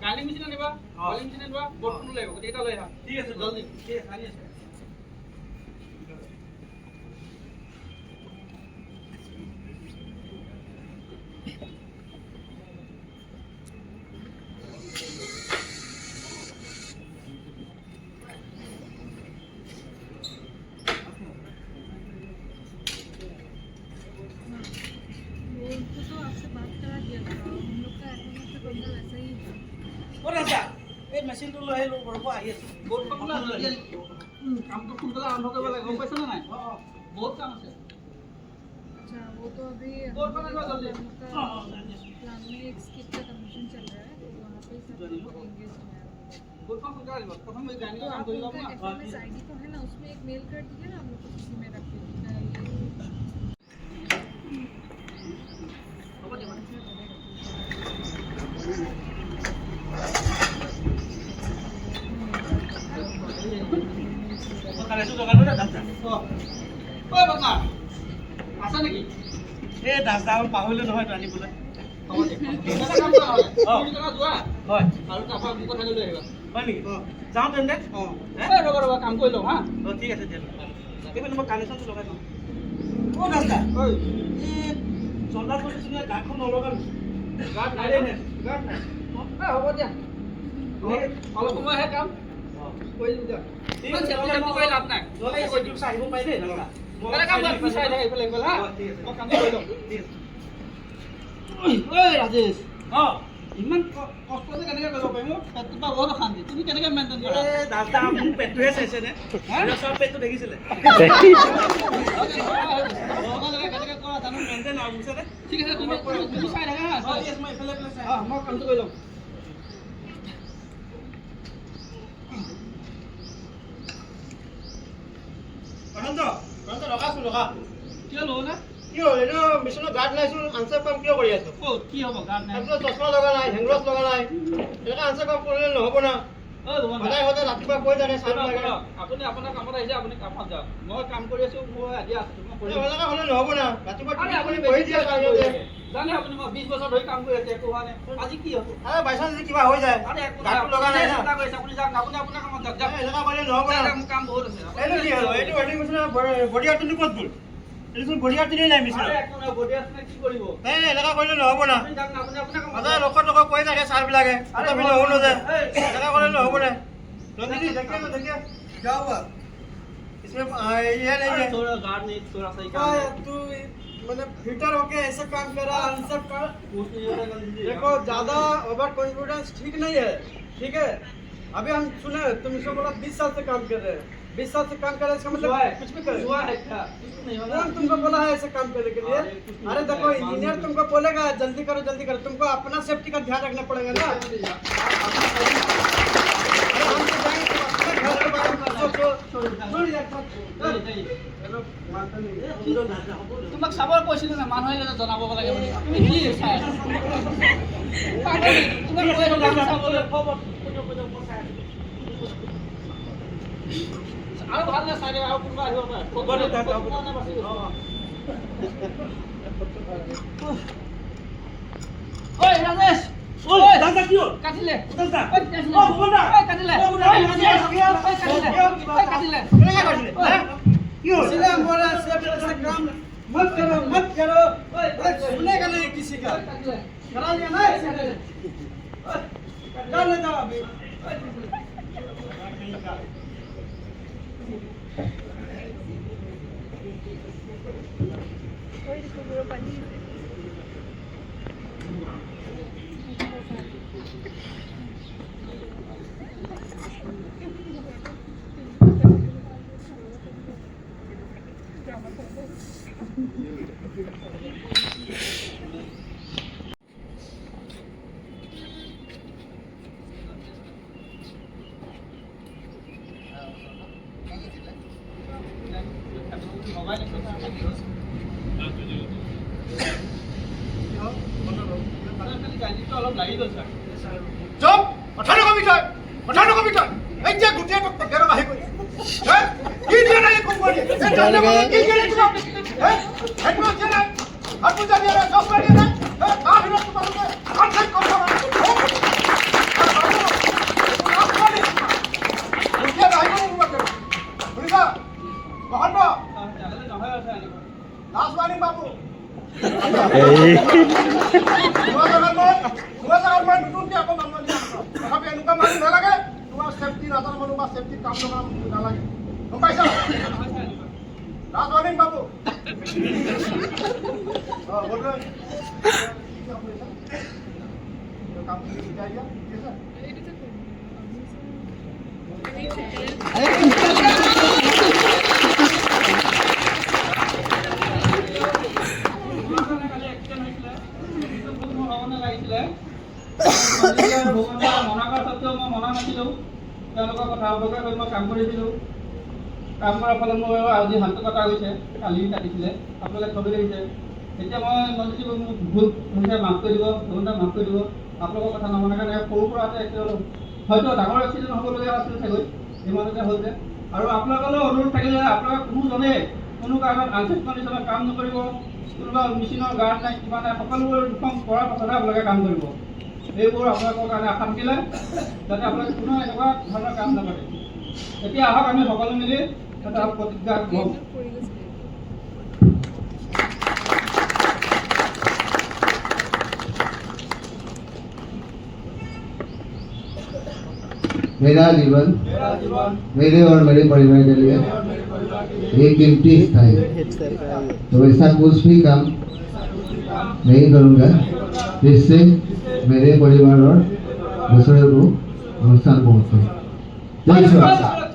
গালি মেচিন আনিবা গালি মেচিন আনিবা বটন লাগিব গোটেইটা লৈ আহা ঠিক আছে জলদি ঠিক আনি আছে মেচিন তো লৈ আহিলো ঘৰৰ পৰা আহি আছো কামটো সোনকালে আৰম্ভ কৰিব লাগে গম পাইছা নে নাই বহুত কাম আছে अच्छा वो तो अभी बोर्ड बनाना जल्दी प्लान में एक स्किट का कमीशन चल रहा है तो वहाँ पे सब लोग एंगेज हैं बोर्ड का सोचा है प्रथम में जाने का काम तो करेगा आपका एफएमएस आईडी तो है ना उसमें एक मेल कर दीजिए ना हम लोग को उसी में रख दीजिए আছা নেকি এই দাদা পাহৰিলো নহয় আনিবলৈ হয় আৰু তাৰপৰা মোক কথা লৈ আহিবা হয় নেকি যাওঁ তেন্তে ৰ'বা কাম কৰি লওঁ হা ঠিক আছে এইপিনে মই কানেকশ্যনটো লগাই দিওঁ অ' দাদা এই চন্দাল কৰিছিলে গাঁতখন নলগালো গাত নাই গাত নাই হ'ব দিয়া অলপ সময়হে কাম কৰি দিম দিয়া ঠিক আছে কৰি লাভ নাই আহিব পাৰি দেই দাদা ৰাজেশ ইমান কষ্ট যে কেনেকৈ কৰিব পাৰিম পেটটো পৰা বহুত অশান্তি তুমি কেনেকৈ মেইনটেইন কৰা দাদা মোৰ পেটটোহে চাইছে নে চব পেটটো দেখিছিলে কেনেকৈ কৰা জানো মেইনটেইন আৰু বুজিছানে ঠিক আছে তুমি চাই থাকা মই এইফালে চাই মই কামটো কৰি ল'ম কিয় লওঁ না কি হ'ল এইটো মিছনৰ গাৰ্ড লাইছো আনচাৰ কাম কিয় কৰি আছো কি হ'ব গাত নাই চশমা লগা নাই হেংগ্লছ লগা নাই এনেকৈ আনচাৰ কাম কৰিলে নহ'ব না সদায় সদায় ৰাতিপুৱা কৈ থাকে চাই লাগে আপুনি আপোনাৰ কামত আহিছে আপুনি কামত যাওক মই কাম কৰি আছো মই আজি আছো এনেকৈ হ'লে নহ'ব না ৰাতিপুৱা আপুনি বহি দিয়া জানে আপুনি মই 20 বছৰ ধৰি কাম কৰি আছো একো হোৱা নাই আজি কি হ'ব বাইচান্স যদি কিবা হৈ যায় গাৰ্ডটো লগা নাই না চিন্তা কৰিছে আপুনি যাওক আপুনি আপোনাৰ কামত যাওক এনেকুৱা কৰিলে নহ'ব না মোৰ কাম বহুত আছে এইটো কি হ'ল এইটো ৱেডিং মেচিনৰ বডিয়াৰটো ক'ত গ'ল এইটোচোন বডিয়াৰ তিনি নাই মিচিনৰ কি কৰিব এনেকুৱা কৰিলে নহ'ব না আপুনি যাওক আপুনি আপোনাৰ কামত সদায় লক্ষ টকা কৈ থাকে ছাৰবিলাকে তথাপি নহ'লো যে এনেকুৱা কৰিলে নহ'ব না रंजीत देखिए क्या हुआ इसमें ये नहीं है थोड़ा गार्ड नहीं थोड़ा सही काम तू मैंने फिटर होके ऐसा काम कर रहा है सब का देखो ज्यादा ओवर कॉन्फिडेंस ठीक नहीं है ठीक है अभी हम सुने तुम इसको बोला 20 साल से काम कर रहे हैं 20 साल से काम कर रहे हैं इसका मतलब कुछ भी कर हुआ है क्या कुछ नहीं होगा कौन तुमको बोला है ऐसे काम करने के लिए अरे देखो इंजीनियर तुमको बोलेगा जल्दी करो तुमको अपना सेफ्टी का ध्यान रखना पड़ेगा ना তোমাক চাবৰ কৈছিলো না মানুহে জনাব লাগে বুলি তুমি কি চাই আৰু ভাল নাচাই আৰু কোনোবা আহিব পাৰে ৰাজেশ दादा क्यों কাটিলে दादा কাটিলে ओ भगवान কাটিলে কাটিলে क्यों इस्लाम बोला सेफ्टी से काम मत करो सुनेगा नहीं किसी का करा लिया ना कर लेता अभी कोई অলপ লাগি গ'ল ছাৰ চুপ কথা নকবি তই এই যে গোটেই তোক তেখেতৰ আহি গ'ল কি দিয়া নাই কোম্পানী কি দিয়া নাই সেইটো দিয়া নাই আৰু পূজা দিয়া নাই চশমা দিয়া নাই তাৰ ভিতৰত তোমালোকে আনচাইড কৰিব শুনিছা মহন্ত নহয় আছে লাজ মানিম বাবু নতুনকে আকৌ মানুহ তথাপি এনেকুৱা মানুহ নালাগে তোমাৰ চেফটি নাজানো মানুহ বা চেফটি কাম নকৰা নালাগে গম পাইছা লাজ মানিম বাবু কাম শিকাই দিয়া ঠিক আছে মনাকৰ সত্বেও মই মনা নাছিলোঁ তেওঁলোকৰ কথা অৱগত হৈ মই কাম কৰিছিলোঁ কাম কৰাৰ ফলত মোৰ আজি হাতটো কটা গৈছে কালি কাটিছিলে আপোনালোকে ছবি দেখিছে এতিয়া মই যদি মোক ভুল হৈছে মাফ কৰি দিব ভুলটা মাফ কৰি দিব আপোনালোকৰ কথা নমনা কাৰণে সৰু সুৰাতে হয়তো ডাঙৰ এক্সিডেণ্ট হ'বলগীয়া আছিলে চাগৈ ইমানতে হ'ল যে আৰু আপোনালোকলৈও অনুৰোধ থাকিলে আপোনালোকে কোনোজনে কোনো কাৰণত আনচেফ কণ্ডিশ্যনত কাম নকৰিব কোনোবা মেচিনৰ গাৰ্ড নাই কিবা নাই সকলোবোৰ ৰিফৰ্ম কৰাৰ পাছতহে আপোনালোকে কাম কৰিব এইবোৰ আপোনালোকৰ কাৰণে আশা থাকিলে যাতে আপোনালোকে কোনো এনেকুৱা ধৰণৰ কাম নকৰে এতিয়া আহক আমি সকলো মিলি এটা প্ৰতিজ্ঞা লওঁ मेरा जीवन मेरे और मेरे परिवार के लिए एक कीमती स्थान है तो ऐसा कुछ भी काम नहीं करूँगा जिससे मेरे परिवार और दूसरे को नुकसान पहुँचे। जय श्री राम।